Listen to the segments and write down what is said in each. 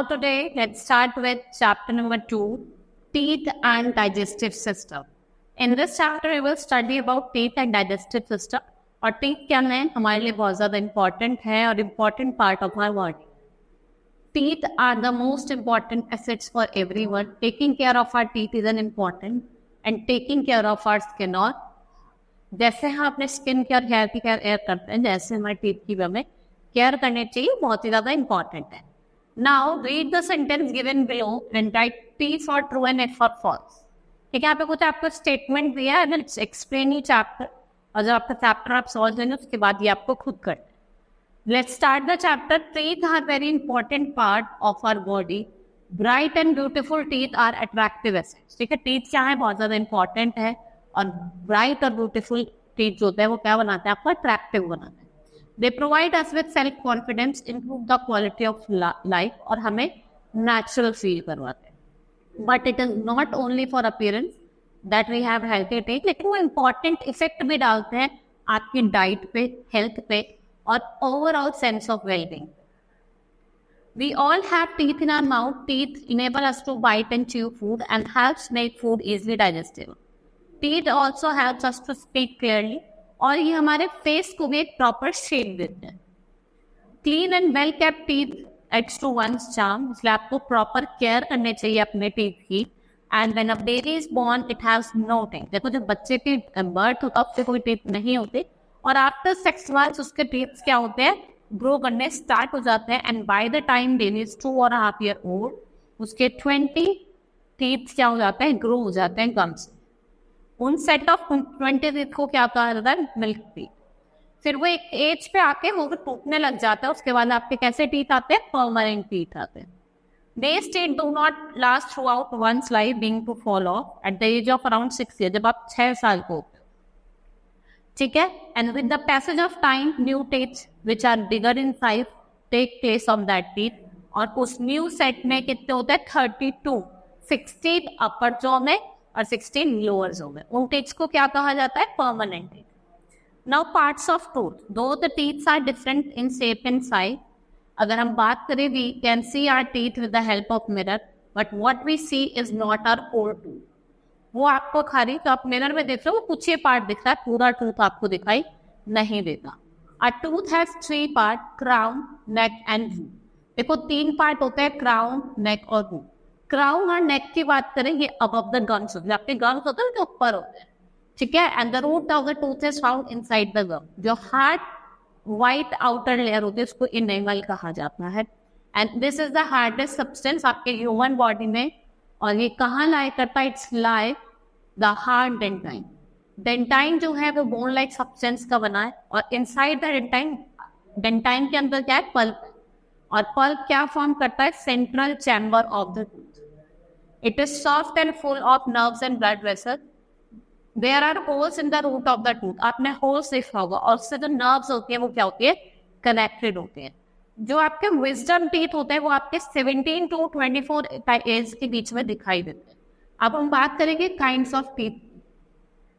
today, let's start with chapter number 2, teeth and digestive system. In this chapter, we will study about teeth and digestive system. और teeth क्या है हमारे लिए बहुत ज़्यादा important है और important part of our body. Teeth are the most important assets for everyone. Taking care of our teeth is an important and taking care of our skin और जैसे हम अपने स्किन केयर हेयर की care करते हैं जैसे हमारे teeth की भी हमें केयर करनी चाहिए, बहुत ही ज़्यादा इंपॉर्टेंट है. Now read the sentence given below and write T for true and F for false. ठीक है, यहाँ पे कुछ आपको स्टेटमेंट दिया है, एक्सप्लेन यू चैप्टर और जब आपका चैप्टर आप समझ लेंगे उसके बाद ये आपको खुद करना है. Let's start the chapter. Teeth are very important part of our body. Bright and beautiful teeth are attractive assets. ठीक है, टीथ क्या है बहुत ज़्यादा इंपॉर्टेंट है और ब्राइट और ब्यूटीफुल टीथ जो होते हैं वो क्या बनाते हैं, आपको अट्रैक्टिव बनाते हैं. They provide us with self confidence, improve the quality of life और हमें नेचुरल फील करवाते हैं. But it is not only for appearance that we have healthy teeth, लेकिन वो इम्पॉर्टेंट इफेक्ट भी डालते हैं आपकी डाइट पे, हेल्थ पे और overall sense of wellbeing. We all have teeth in our mouth. Teeth enable us to bite and chew food and helps make food easily digestible. Teeth also helps us to speak clearly और ये हमारे face को भी एक proper shape देते हैं. Clean and well kept teeth adds to one's charm. इसलिए आपको प्रॉपर केयर करने चाहिए अपने टीथ की. And when a baby is born it has no teeth. देखो जब बच्चे की बर्थ होता है उससे कोई टीथ नहीं होते और आफ्टर 6 months उसके टीथ क्या होते हैं, ग्रो करने स्टार्ट हो जाते हैं. And by the time baby is 2.5 years old उसके 20 टीथ क्या हो जाते हैं, ग्रो हो जाते हैं गम्स. उन सेट ऑफ 20 टीथ को क्या कहा जाता है, मिल्क टीथ. फिर वो एक एज पे आके वो टूटने लग जाता है. उसके बाद आपके कैसे टीथ आते हैं, परमानेंट टीथ आते हैं. These teeth do not last throughout one's life, being to fall off at the age of around 6 years. जब आप 6 साल को होते हो, ठीक है. And with the passage of time new teeth which are bigger in size take place of that teeth. और उस न्यू सेट में कितने होते हैं, 32, 16 अपर जॉ में और 16 लोअर जॉ में. उन टीथ्स को क्या कहा जाता है, permanent teeth. Now parts of tooth. Though the teeths are different in shape and size. अगर हम बात करें we can see our teeth with the help of mirror, but what we see is not our whole tooth. वो आपको खाली तो आप mirror में देख रहे हो वो कुछ ही पार्ट दिख रहा है, पूरा टूथ आपको दिखाई नहीं देता. A tooth has 3 part, crown, neck and root. देखो 3 पार्ट होते हैं, क्राउन, नेक और रूट. क्राउन और नेक की बात करें ये अबव द गम्स होते हैं, आपके गम्स होते हैं जो ऊपर होते हैं, ठीक है. And the root of the tooth is found inside the gum. जो हार्ड व्हाइट आउटर लेयर होती है उसको इनेमल कहा जाता है. And this is the hardest substance आपके ह्यूमन बॉडी में. और ये कहाँ लाई करता है, it's lie the hard dentine. Dentine जो है वो बोन लाइक सब्सटेंस का बना है और इनसाइड द डेंटाइन, डेंटाइन के अंदर क्या है, पल्प. और पल्प क्या फॉर्म करता है, central chamber of the tooth. It is soft and full of nerves and blood vessel. There are holes in the root of the tooth. आपने holes देखा होगा और उससे जो नर्व्स होती है वो क्या होती है, कनेक्टेड होते हैं. जो आपके विजडम टीथ होते हैं वो आपके 17 to 24 एज के बीच में दिखाई देते हैं. अब हम बात करेंगे काइंड्स ऑफ टीथ.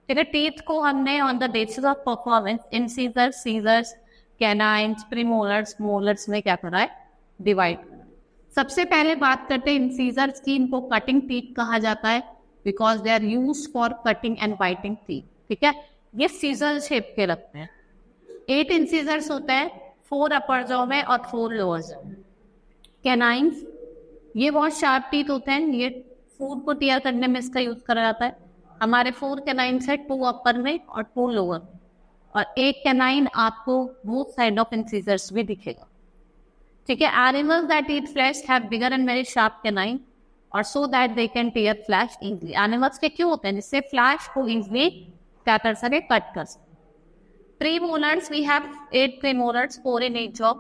ठीक है, टीथ को हमने on the basis of performance incisor, scissors, canines, premolars, molars में क्या करा है, डिवाइड करा. सबसे पहले बात करते हैं इंसिजर्स की. इनको कटिंग टीथ कहा जाता है because they are used for cutting and biting teeth. ठीक है, ये सीजर शेप के लगते हैं. 8 इंसिजर्स होते हैं, 4 अपर जॉ में और 4 लोअर जॉ में. कैनाइन्स ये बहुत शार्प टीथ होते हैं, ये फूड को टीयर करने में इसका यूज करा जाता है. हमारे 4 कैनाइन्स है, 2 अपर में और 2 लोअर में. और एक कैनाइन आपको बोथ साइड ऑफ इंसिजर्स भी दिखेगा. ठीक है, animals that eat flesh have bigger and very sharp canine और so that they can tear flesh easily. Animals के क्यों होते हैं, जिससे फ्लैश को इजीली क्या कर सके, कट कर सके. Premolars we have 8 premolars, 4 in each jaw.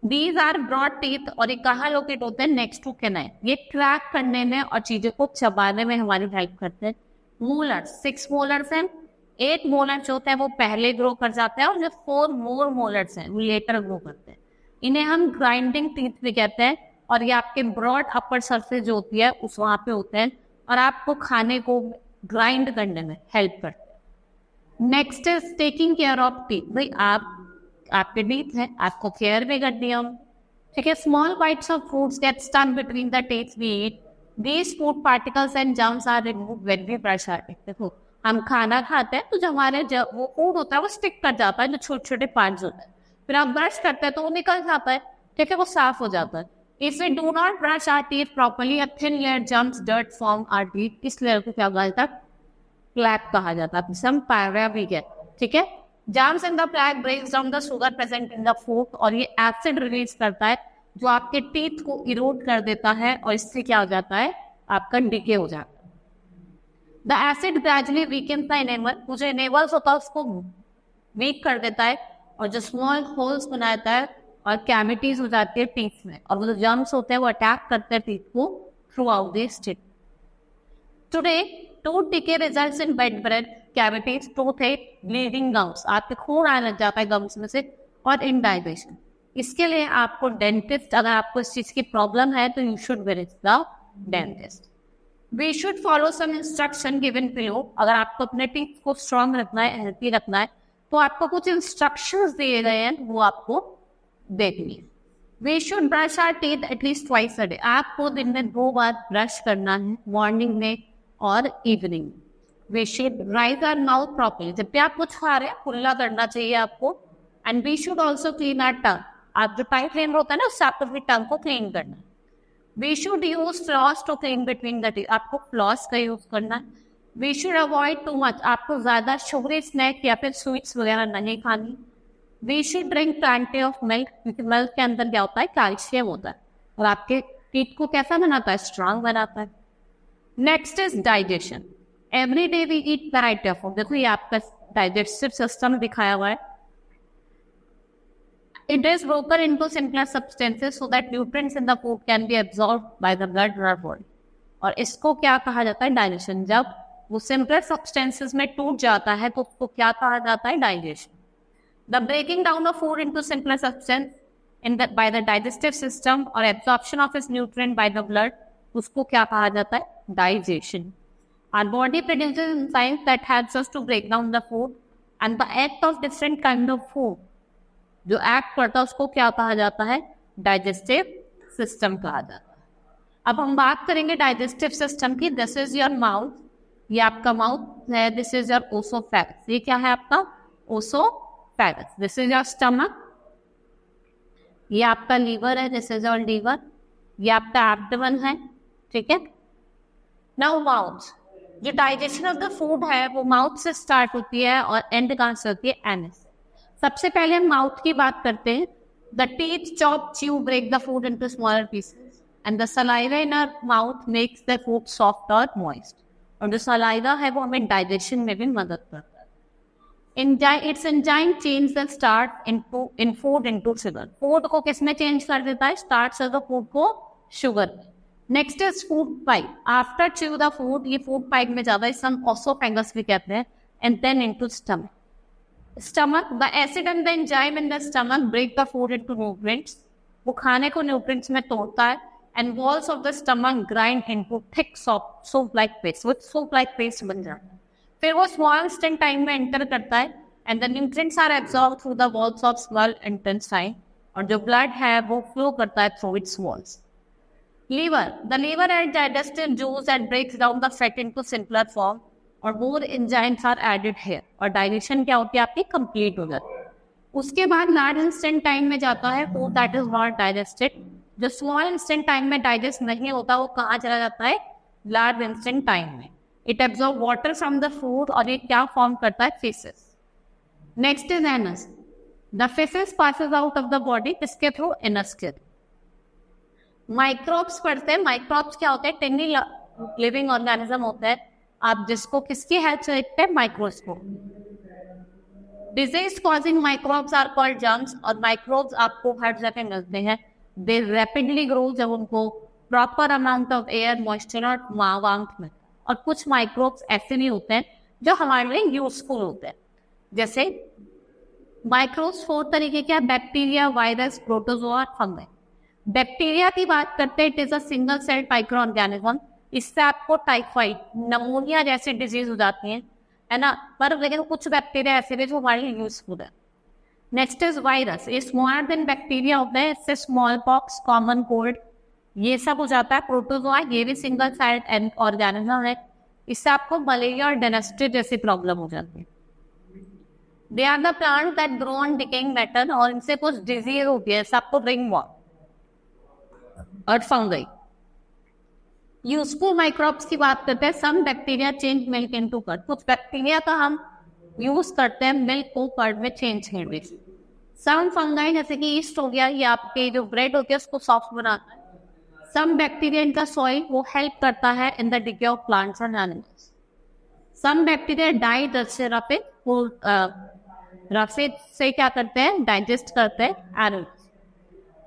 These are broad teeth और ये कहाँ लोकेट होते हैं, नेक्स्ट टू कैनाइन. ये क्रैक करने में और चीजों को चबाने में हमारी हेल्प करते हैं. मोलर्स 6 मोलर्स हैं, 8 मोलर्स होते हैं वो पहले ग्रो कर जाते हैं और जो 4 मोर मोलर्स हैं वो लेटर ग्रो करते हैं. इन्हें हम ग्राइंडिंग टीथ भी कहते हैं. और ये आपके ब्रॉड अपर सरफेस जो होती है उस वहाँ पे होते हैं और आपको खाने को ग्राइंड करने में हेल्प करते हैं. Next is taking care of teeth. भाई आपके टीथ हैं, आपको केयर भी करनी है. ठीक है, small bites of foods get stuck between the teeth we eat, these food particles and germs are removed when we brush our teeth. देखो हम खाना खाते हैं तो जो हमारे वो फूड होता है वो स्टिक कर जाता है, जो छोटे छोटे पार्ट्स होते हैं, फिर आप ब्रश करते हैं तो वो निकल जाता है, ठीक है, वो साफ हो जाता है। If we do not brush our teeth properly, a thin layer jumps dirt from our teeth. इस लेयर को क्या कहा जाता है? प्लैक कहा जाता है। some parabic है, ठीक है। Jumps in the plaque breaks down the sugar present in the food, और ये एसिड रिलीज करता है जो आपके टीथ को इरोड कर देता है, और इससे क्या हो जाता है? आपका डिके हो जाता है। The acid gradually weakens the enamel, वो जो enamels होता है उसको वीक कर देता है, और जो स्मॉल होल्स बनाता है और कैविटीज हो जाती है टीथ में, और वो जो जर्म्स होते हैं वो अटैक करते हैं टीथ को throughout this teeth. Today tooth decay results in bad breath, cavities, toothache, bleeding gums, आपके खून आने लग जाता है गम्स में से, और इंडाइजेशन। इसके लिए आपको डेंटिस्ट, अगर आपको इस चीज की प्रॉब्लम है तो you should visit the dentist. We should follow some instruction given below, अगर आपको अपने टीथ को स्ट्रॉन्ग रखना है, हेल्थी रखना है, तो आपको कुछ इंस्ट्रक्शंस दिए गए हैं, वो आपको देखनी है। We should brush our teeth at least twice a day, आपको दिन में 2 बार ब्रश करना है, मॉर्निंग में और evening. We should rinse our mouth properly, जब भी आप कुछ खा रहे हैं खुला करना चाहिए आपको। And we should also clean our tongue, आप जो टाइम क्लीनर होता है ना उससे आपको अपनी टंग को क्लीन करना है। We should use floss to clean between the teeth, आपको फ्लॉस का यूज करना है। We should avoid too much, आपको ज्यादा शुगरी स्नैक या फिर स्वीट्स वगैरह नहीं खानी। We should drink plenty of milk, क्योंकि मिल्क के अंदर क्या होता है? कैल्शियम होता है, और आपके टीथ को कैसा बनाता है? स्ट्रांग बनाता है। Next is digestion. Every day we eat variety of food, देखो ये आपका डाइजेस्टिव सिस्टम दिखाया हुआ है। It is broken into simpler substances so that nutrients in the food can be absorbed by the blood in our body, और इसको क्या कहा जाता है? डाइजेशन। जब वो सिंपलर सब्सटेंसेस में टूट जाता है तो उसको क्या कहा जाता है? Digestion. The breaking down of food into simpler substance by the digestive system or absorption of its nutrient by the blood, उसको क्या कहा जाता है? Digestion. Our body produces enzymes that helps us to break down the food, and the act of different kind of food, जो act करता है उसको क्या कहा जाता है? Digestive system कहा जाता है। अब हम बात करेंगे digestive system की। This is your mouth, ये आपका माउथ है। This is your esophagus, ये क्या है आपका? Esophagus. This is your stomach, ये आपका लीवर है। This is your liver, ये आपका एब्डोमेन है, ठीक है। नाउ माउथ, जो डाइजेशन ऑफ द फूड है वो माउथ से स्टार्ट होती है और एंड कहाँ से होती है? एनस। सबसे पहले हम माउथ की बात करते हैं। The teeth chop chew break the food into smaller pieces, and the saliva in our mouth makes the food soft और मॉइस्ट, और जो सलाइवा है वो हमें डाइजेशन में भी मदद करता है। Its enzyme change the start in food into sugar. Food को किसमें चेंज कर देता है? स्टार्ट से द फूड को शुगर में। Next is food pipe. After chew the food, ये फूड पाइप में जाता है, इसे हम ओसोफेगस भी कहते हैं। And then into stomach. Stomach, the acid and the enzyme in the stomach break the food into nutrients, वो खाने को न्यूट्रिएंट्स में तोड़ता है। And walls of the stomach grind into thick soup like paste, वो सूप लाइक पेस्ट बन जाता है। फिर वो स्मॉल इंटेस्टाइन में एंटर करता है, and the nutrients are absorbed through the walls of small intestine, और जो ब्लड है वो फ्लो करता है through its walls. Liver, the liver and digestive juice that breaks down the fat into simpler form, और more enzymes are added here, और digestion क्या होती है आपकी? कंप्लीट हो जाती है। उसके बाद लार्ज इंटेस्टाइन में जाता है food that is not digested, जो स्मॉल इंटेस्टाइन में डाइजेस्ट नहीं होता वो कहाँ चला जाता है? लार्ज इंटेस्टाइन में। It absorb water from the food, और ये क्या फॉर्म करता है? Faces. Next is anus. The faces passes out of the body, किसके थ्रू? एनस के थ्रू। माइक्रोब्स पढ़ते हैं। माइक्रोब्स क्या होते हैं? टिनी लिविंग ऑर्गेनिज्म होता है, आप जिसको किसकी हेल्प से देखते हैं? Microscope. Disease causing microbes are called germs, और माइक्रोब्स आपको हर जगह मिलते हैं। दे रैपिडली ग्रो जब उनको proper amount of air, moisture और वार्मथ में। और कुछ माइक्रोब्स ऐसे नहीं होते हैं जो हमारे लिए यूजफुल होते हैं, जैसे माइक्रोब्स 4 तरीके के, bacteria, virus, protozoa, fungus. Bacteria की बात करते हैं, it is a single cell microorganism. इससे आपको टाइफाइड, नमोनिया जैसी डिजीज हो जाती है ना। पर लेकिन कुछ बैक्टीरिया ऐसे भी जो हमारे लिए यूजफुल है। नेक्स्ट इज वायरस, ये स्मॉलर देन बैक्टीरिया होता है, इससे स्मॉल पॉक्स, कॉमन कोल्ड, ये सब हो जाता है। प्रोटोजोआ ये भी सिंगल सेल ऑर्गेनिज्म है, इससे आपको मलेरिया और डेनेस्ट्री जैसी प्रॉब्लम हो जाती है। They are the plant that grow on decaying matter, और इनसे कुछ डिजीज होती है, सबको रिंग वॉर्म और फंगई। यूजफुल माइक्रोब्स की बात करते हैं, some bacteria change milk into curd, कुछ बैक्टीरिया का हम यूज करते हैं मिल्क को कर्ड में चेंज करने से। सम फंगाई जैसे कि ईस्ट हो गया, ये आपके जो ब्रेड होती है उसको सॉफ्ट बनाता है। सम बैक्टीरिया इनका सॉइल वो हेल्प करता है in the decay of plants and animals. Some bacteria डाई जैसे रफेद, वो रफेद से क्या करते हैं, डाइजेस्ट करते हैं animals.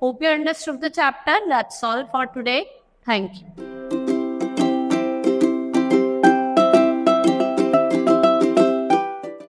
Hope you understood the chapter, that's all for today, thank you.